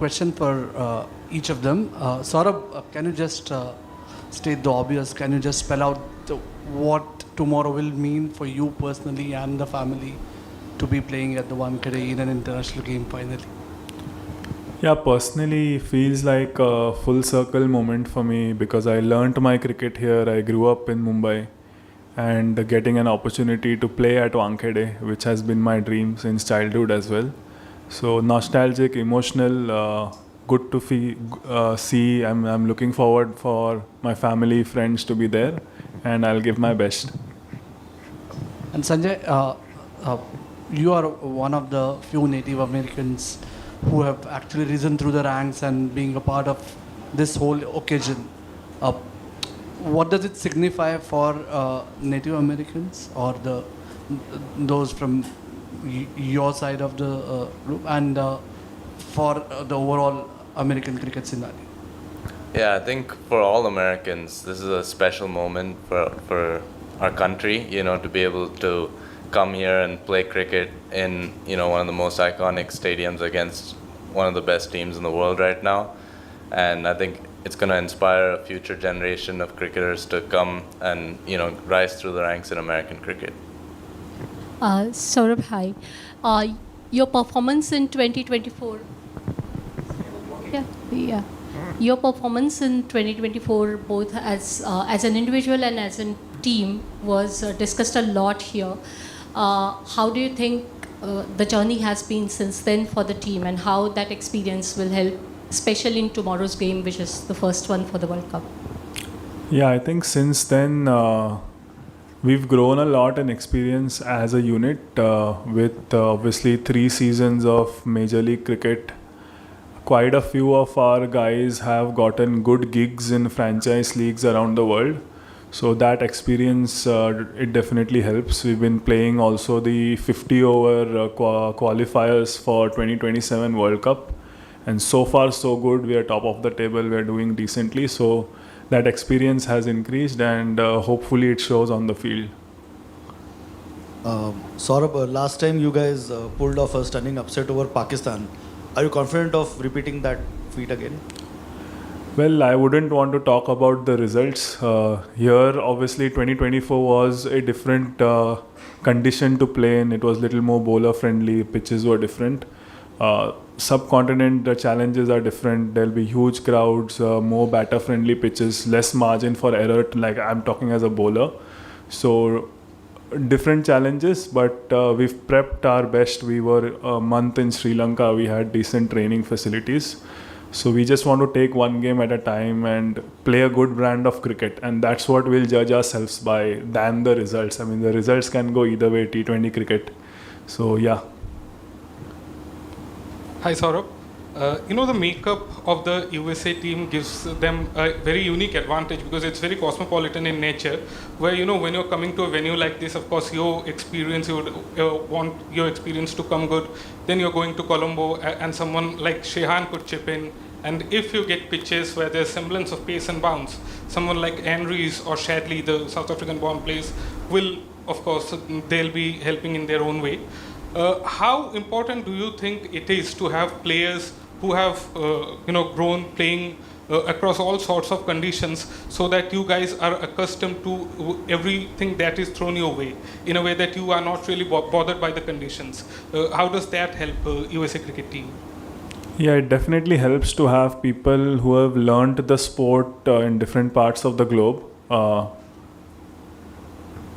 question for each of them. Saurabh, can you just state the obvious? Can you just spell out what tomorrow will mean for you personally and the family to be playing at the Wankhede in an international game finally? Yeah, personally feels like a full circle moment for me because I learnt my cricket here. I grew up in Mumbai, and getting an opportunity to play at Wankhede, which has been my dream since childhood as well. So nostalgic, emotional, good to see. I'm looking forward for my family, friends to be there, and I'll give my best. And Sanjay, you are one of the few Native Americans who have actually risen through the ranks and being a part of this whole occasion. What does it signify for Native Americans or those from your side of the group and for the overall American cricket scenario? Yeah, I think for all Americans, this is a special moment for our country, to be able to come here and play cricket in, one of the most iconic stadiums against one of the best teams in the world right now. And I think it's going to inspire a future generation of cricketers to come and, rise through the ranks in American cricket. Saurabh, hi. Your performance in 2024. Yeah. Your performance in 2024, both as an individual and as a team, was discussed a lot here. How do you think the journey has been since then for the team, and how that experience will help, especially in tomorrow's game, which is the first one for the World Cup? Yeah, I think since then we've grown a lot in experience as a unit with obviously 3 seasons of Major League Cricket. Quite a few of our guys have gotten good gigs in franchise leagues around the world. So that experience, it definitely helps. We've been playing also the 50-over qualifiers for 2027 World Cup. And so far, so good. We are top of the table. We are doing decently. So that experience has increased, and hopefully it shows on the field. Saurabh, last time you guys pulled off a stunning upset over Pakistan. Are you confident of repeating that feat again? Well, I wouldn't want to talk about the results. Here, obviously, 2024 was a different condition to play in. It was a little more bowler-friendly. Pitches were different. Subcontinent, the challenges are different. There'll be huge crowds, more batter-friendly pitches, less margin for error, like I'm talking as a bowler. So, different challenges, but we've prepped our best. We were a month in Sri Lanka. We had decent training facilities. So we just want to take one game at a time and play a good brand of cricket. And that's what we'll judge ourselves by than the results. I mean, the results can go either way, T20 cricket. So, yeah. Hi, Saurabh. The makeup of the USA team gives them a very unique advantage because it's very cosmopolitan in nature, where, when you're coming to a venue like this, of course, your experience, you would want your experience to come good. Then you're going to Colombo, and someone like Shehan could chip in. And if you get pitches where there's semblance of pace and bounce, someone like Andrews or Shadley, the South African-born players, will, of course, they'll be helping in their own way. How important do you think it is to have players who have grown playing across all sorts of conditions, so that you guys are accustomed to everything that is thrown your way in a way that you are not really bothered by the conditions? How does that help USA cricket team? Yeah, it definitely helps to have people who have learned the sport in different parts of the globe.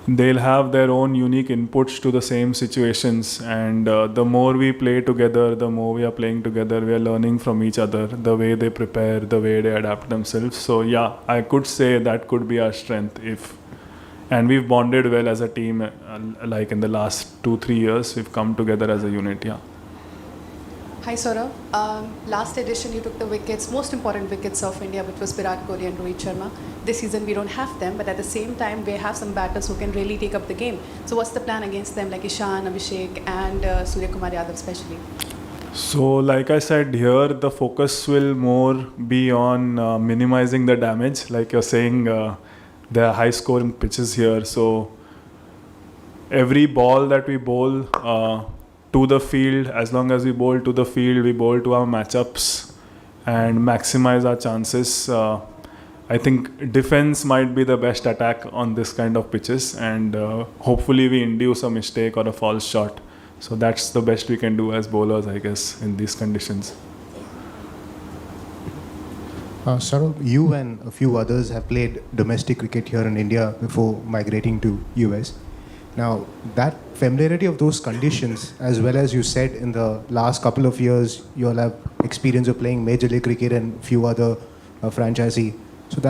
They'll have their own unique inputs to the same situations, and the more we play together, the more we are playing together, we are learning from each other, the way they prepare, the way they adapt themselves. So yeah, I could say that could be our strength. And we've bonded well as a team, like in the last 2-3 years, we've come together as a unit, yeah. Hi Saurabh. Last edition you took the wickets, most important wickets of India, which was Virat Kohli and Rohit Sharma. This season we don't have them, but at the same time we have some batters who can really take up the game. So what's the plan against them, like Ishan, Abhishek and Surya Kumar Yadav especially? So like I said, here the focus will more be on minimizing the damage. Like you're saying, there are high scoring pitches here. So every ball that we bowl to the field, as long as we bowl to the field, we bowl to our matchups. and maximize our chances. I think defense might be the best attack on this kind of pitches, and hopefully we induce a mistake or a false shot. So that's the best we can do as bowlers, I guess, in these conditions. Saurabh, you and a few others have played domestic cricket here in India before migrating to US. Now, that familiarity of those conditions, as well as you said in the last couple of years, you all have experience of playing Major League Cricket and few other franchisee. So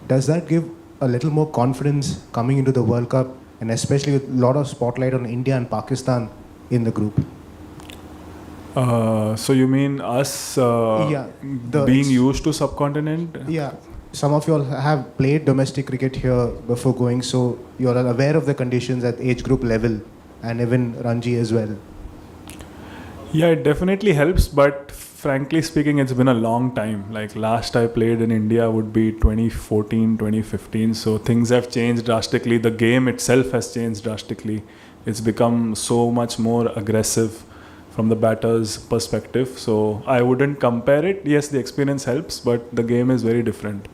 does that give a little more confidence coming into the World Cup, and especially with a lot of spotlight on India and Pakistan in the group? So you mean us being used to subcontinent? Yeah, some of you all have played domestic cricket here before going, so you are aware of the conditions at age group level and even Ranji as well. Yeah, it definitely helps, but frankly speaking, it's been a long time. Like last I played in India would be 2014, 2015, so things have changed drastically. The game itself has changed drastically. It's become so much more aggressive from the batter's perspective. So I wouldn't compare it. Yes, the experience helps, but the game is very different.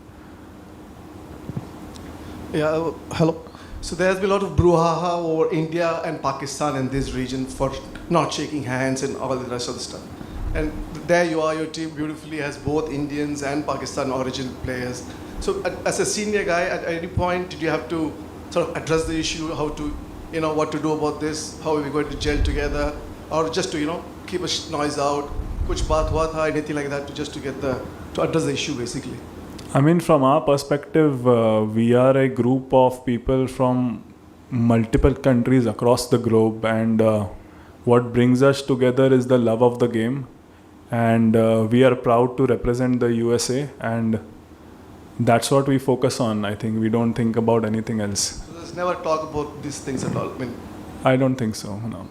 Yeah, hello. So there's been a lot of brouhaha over India and Pakistan in this region for not shaking hands and all the rest of the stuff. And there you are, your team beautifully has both Indians and Pakistan origin players. So as a senior guy, at any point did you have to sort of address the issue, how to, what to do about this, how are we going to gel together, or just to, keep a noise out, kuch baat hua tha, anything like that, to address the issue basically? I mean, from our perspective, we are a group of people from multiple countries across the globe, and what brings us together is the love of the game, and we are proud to represent the USA, and that's what we focus on. I think we don't think about anything else. So there's never talk about these things at all? I don't think so, no.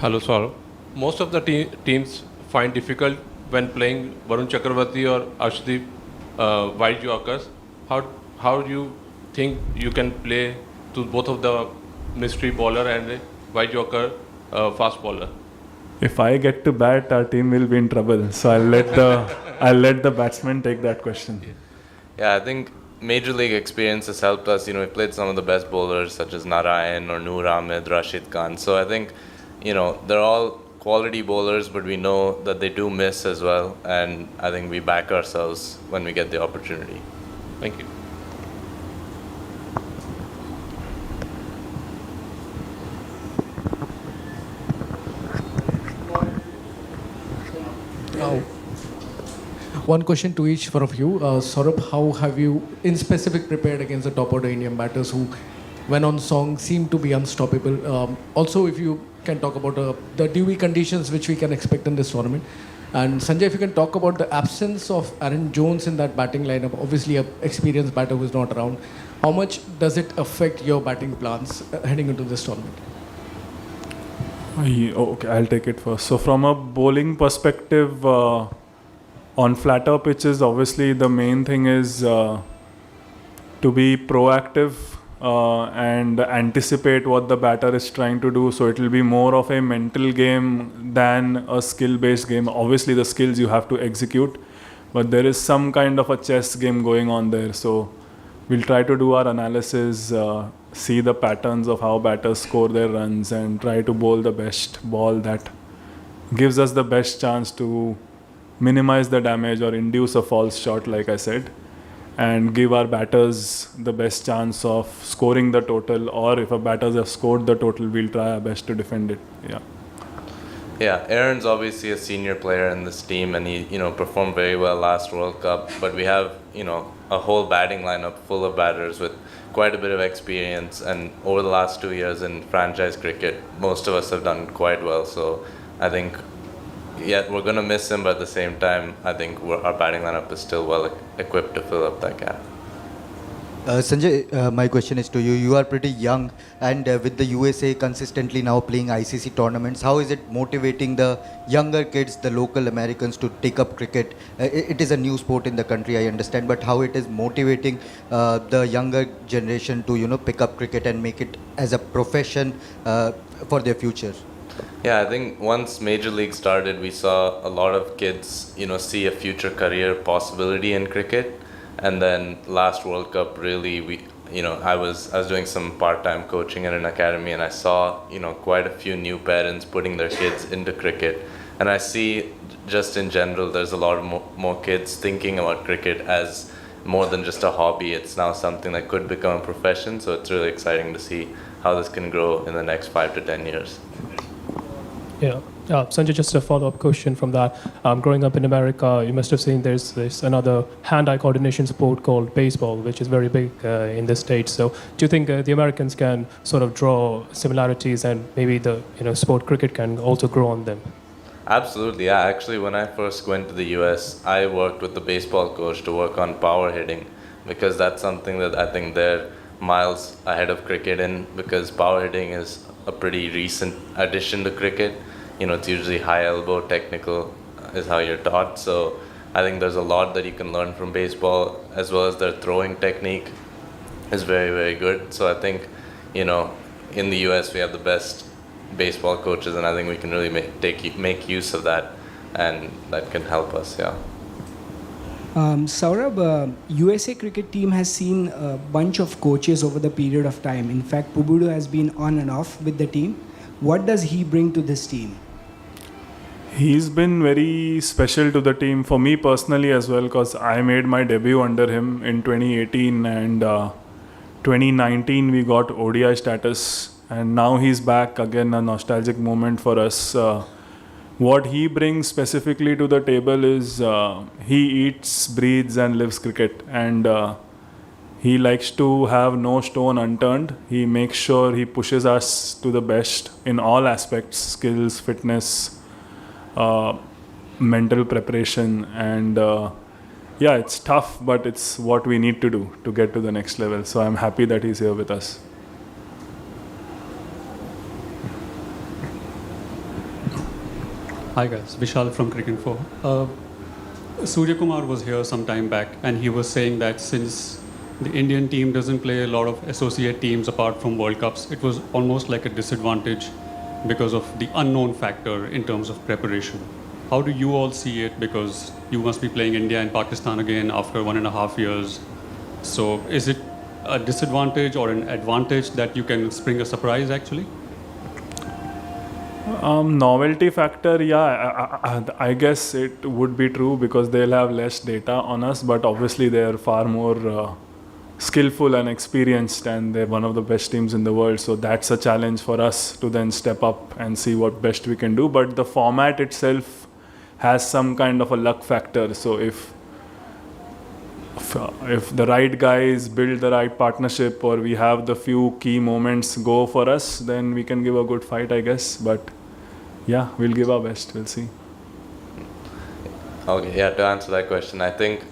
Hello, Saurabh. Most of the teams find difficult when playing Varun Chakravarti or Arshdeep wide Yorkers. How do you think you can play to both of the mystery bowler and wide Yorker fast bowler? If I get to bat, our team will be in trouble. So I'll let the batsman take that question. Yeah, I think Major League experience has helped us. We played some of the best bowlers such as Narayan or Noor Ahmed, Rashid Khan. So I think, they're all quality bowlers, but we know that they do miss as well. And I think we back ourselves when we get the opportunity. Thank you. One question to each one of you. Saurabh, how have you, in specific, prepared against the top order Indian batters who, when on song, seem to be unstoppable? Also, if you can talk about the Dewey conditions which we can expect in this tournament. And Sanjay, if you can talk about the absence of Aaron Jones in that batting lineup, obviously an experienced batter who is not around. How much does it affect your batting plans heading into this tournament? Okay, I'll take it first. So from a bowling perspective, on flatter pitches, obviously the main thing is to be proactive and anticipate what the batter is trying to do. So it will be more of a mental game than a skill-based game. Obviously the skills you have to execute, but there is some kind of a chess game going on there. So we'll try to do our analysis, see the patterns of how batters score their runs, and try to bowl the best ball that gives us the best chance to minimize the damage or induce a false shot, like I said, and give our batters the best chance of scoring the total, or if our batters have scored the total, we'll try our best to defend it. Yeah, Aaron's obviously a senior player in this team, and he, performed very well last World Cup. But we have, a whole batting lineup full of batters with quite a bit of experience. And over the last 2 years in franchise cricket, most of us have done quite well. So I think, we're going to miss him, but at the same time, I think our batting lineup is still well equipped to fill up that gap. Sanjay, my question is to you. You are pretty young, and with the USA consistently now playing ICC tournaments, how is it motivating the younger kids, the local Americans, to take up cricket? It is a new sport in the country, I understand, but how it is motivating the younger generation to pick up cricket and make it as a profession for their future? Yeah, I think once Major League started, we saw a lot of kids, see a future career possibility in cricket. And then last World Cup, really, I was doing some part-time coaching at an academy, and I saw, quite a few new parents putting their kids into cricket. And I see, just in general, there's a lot of more kids thinking about cricket as more than just a hobby. It's now something that could become a profession. So it's really exciting to see how this can grow in the next 5 to 10 years. Yeah. Sanjay, just a follow-up question from that. Growing up in America, you must have seen there's another hand-eye coordination sport called baseball, which is very big in the States. So do you think the Americans can sort of draw similarities, and maybe the sport cricket can also grow on them? Absolutely, yeah. Actually, when I first went to the US, I worked with the baseball coach to work on power hitting, because that's something that I think they're miles ahead of cricket in, because power hitting is a pretty recent addition to cricket. It's usually high elbow, technical is how you're taught. So I think there's a lot that you can learn from baseball, as well as their throwing technique is very, very good. So I think, in the US we have the best baseball coaches, and I think we can really make use of that, and that can help us, yeah. Saurabh, USA cricket team has seen a bunch of coaches over the period of time. In fact, Pubudu has been on and off with the team. What does he bring to this team? He's been very special to the team, for me personally as well, because I made my debut under him in 2018, and 2019 we got ODI status, and now he's back again, a nostalgic moment for us. What he brings specifically to the table is he eats, breathes and lives cricket, and he likes to have no stone unturned. He makes sure he pushes us to the best in all aspects: skills, fitness, mental preparation, and it's tough, but it's what we need to do to get to the next level. So I'm happy that he's here with us. Hi guys, Vishal from Cricinfo. Surya Kumar was here some time back, and he was saying that since the Indian team doesn't play a lot of associate teams apart from World Cups, it was almost like a disadvantage because of the unknown factor in terms of preparation. How do you all see it? Because you must be playing India and Pakistan again after 1.5 years. So is it a disadvantage or an advantage that you can spring a surprise actually? Novelty factor, I guess it would be true, because they'll have less data on us, but obviously they're far more skillful and experienced, and they're one of the best teams in the world. So that's a challenge for us to then step up and see what best we can do. But the format itself has some kind of a luck factor. So if the right guys build the right partnership, or we have the few key moments go for us, then we can give a good fight, I guess. But yeah, we'll give our best. We'll see. Okay, yeah, to answer that question, I think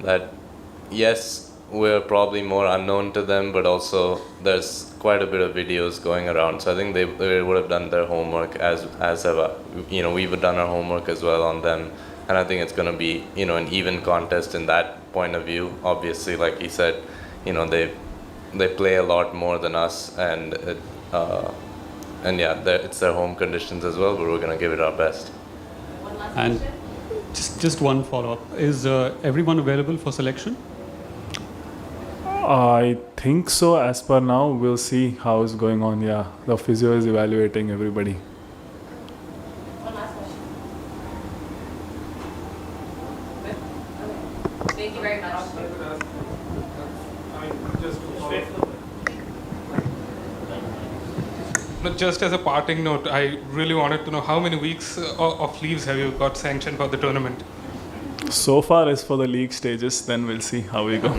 that yes, we're probably more unknown to them, but also there's quite a bit of videos going around. So I think they would have done their homework as we've done our homework as well on them. And I think it's going to be, an even contest in that point of view. Obviously, like he said, they play a lot more than us, and it's their home conditions as well, but we're going to give it our best. And just one follow-up. Is everyone available for selection? I think so, as per now. We'll see how it's going on. Yeah, the physio is evaluating everybody. One last question. Thank you very much. Just as a parting note, I really wanted to know how many weeks of leaves have you got sanctioned for the tournament? So far is for the league stages, then we'll see how we go.